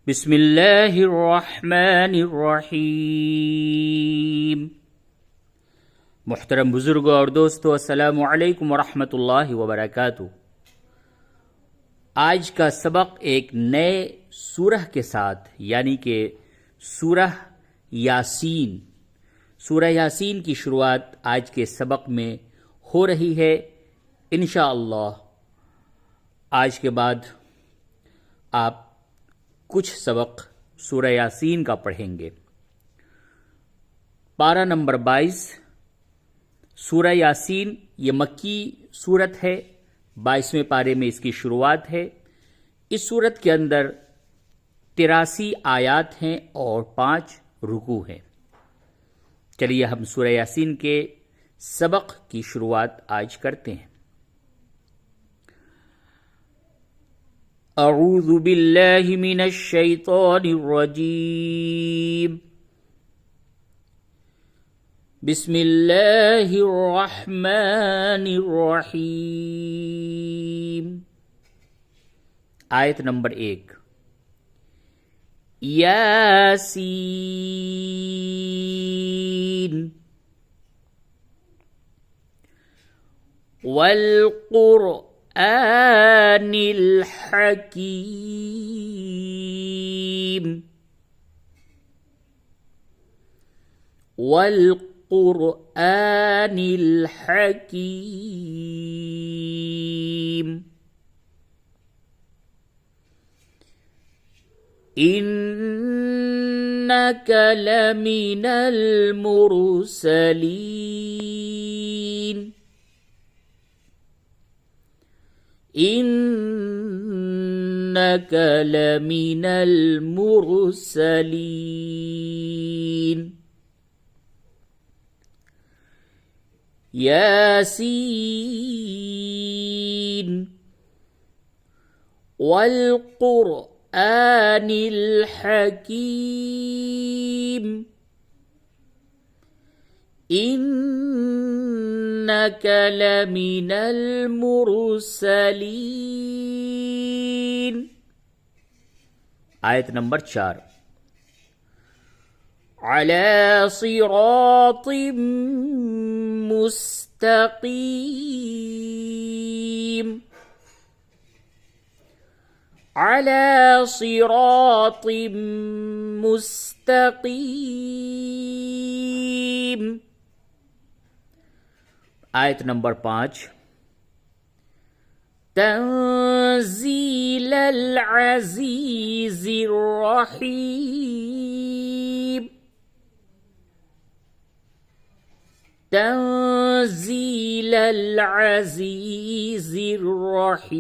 बिस्मिल्लाहिर्रहमानिर्रहीम। मुहतरम बुजुर्गों और दोस्तों, अस्सलामु अलैकुम वरहमतुल्लाहि वबरकातुहू। आज का सबक एक नए सूरह के साथ यानी कि सूरह यासीन की शुरुआत आज के सबक में हो रही है। इंशाअल्लाह आज के बाद आप कुछ सबक सूरह यासीन का पढ़ेंगे। पारा नंबर 22 सूरह यासीन ये मक्की सूरत है। 22वें पारे में इसकी शुरुआत है। इस सूरत के अंदर 83 आयात हैं और 5 रुकू हैं। चलिए हम सूरह यासीन के सबक की शुरुआत आज करते हैं। अऊज़ु बिल्लाहि मिनश शैतानिर रजीम। बिस्मिल्लाहिर रहमानिर रहीम। आयत नंबर 1। यासीन वल क़ुरआनिल हकीम वल क़ुरआनिल हकीम इन्नका लमिनल मुरसलीन इन्नका लमिनल मुरसलीन। यासीन वल क़ुरआनिल हकीम इन्नका लमिनल मुरसलीन। आयत नंबर 4। अला सिरातिम मुस्तकीम अला सिरातिम मुस्तकीम। आयत नंबर 5। तंज़ीलल अज़ीज़िर रहीम तंज़ीलल अज़ीज़िर रहीम।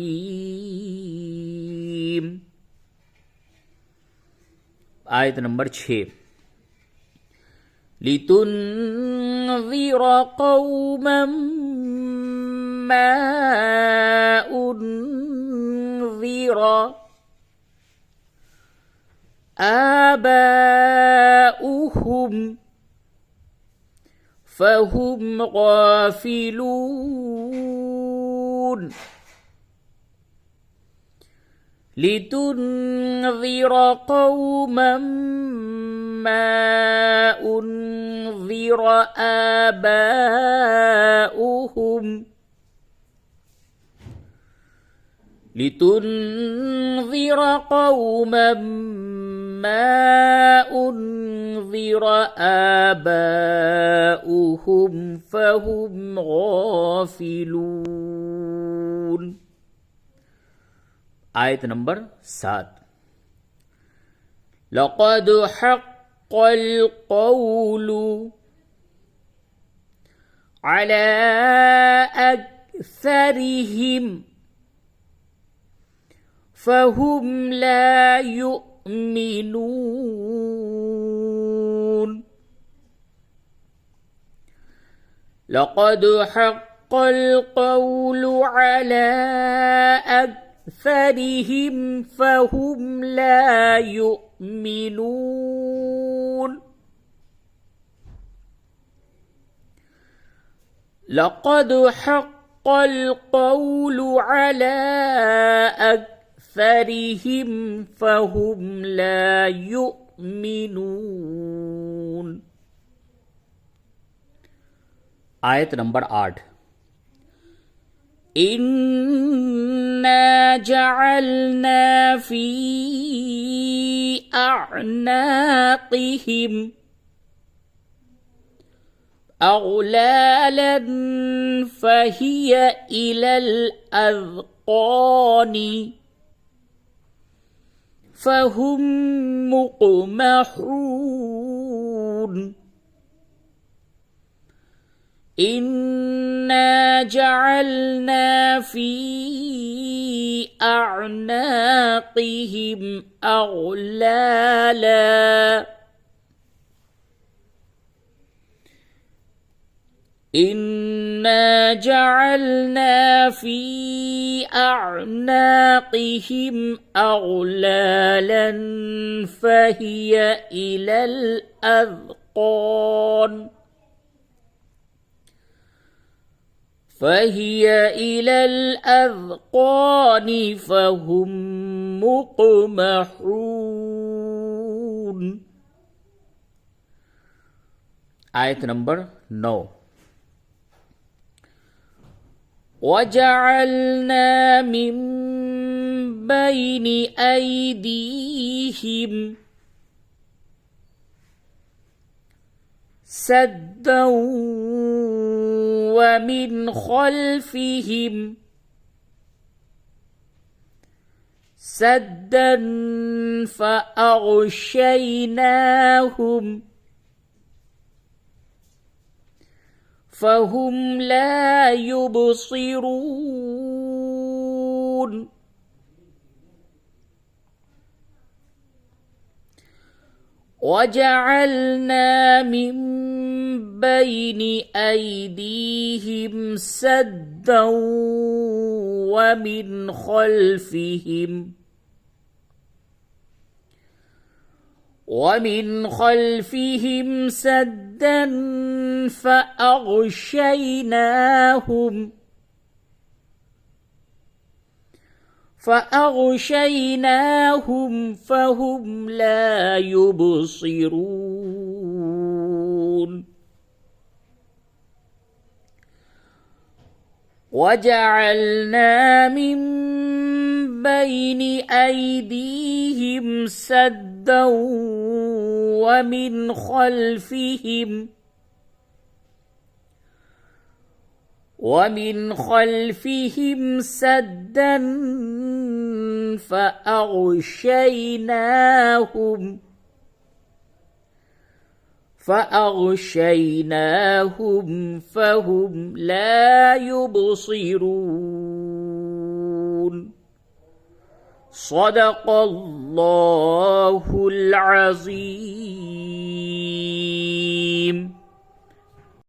आयत नंबर 6। लितुन्ज़िर क़ौमन मा उन्ज़िर आबाउहुम फहुम गाफिलून। लितुन्ज़िर क़ौमन मा उन्ज़िर आबाउहुम लितुन्ज़िर क़ौमन मा उन्ज़िर आबाउहुम फहुम गाफिलून। आयत नंबर 7। लक़द हक़्क़ल क़ौलु अला अक्सरिहिम फहुम ला युमिनून। लक़द हक़्क़ल क़ौलु अला अक्सरिहिम फहुम ला युमिनून। लक़द हक़्क़ल क़ौलु अला أكثرهم فهم لا يؤمنون. आयत नंबर 8। إنا جعلنا في أعناقهم أغلالا فهي إلى الأذقان فهم مقمحون. إنا جعلنا في أعناقهم أغلالا إنا جعلنا في أعناقهم أغلالا فهي إلى الأذقان فهم مقمحون. आयत नंबर 9। وجعلنا من بين أيديهم سدا ومن خلفهم سدا فأغشيناهم فهم لا يبصرون. وجعلنا من بين أيديهم سدا ومن خلفهم سدا فأغشيناهم فهم لا يبصرون. وجعلنا من بين أيديهم سدا ومن خلفهم سدا فأغشيناهم فهم لا يبصرون. صدق الله العظيم.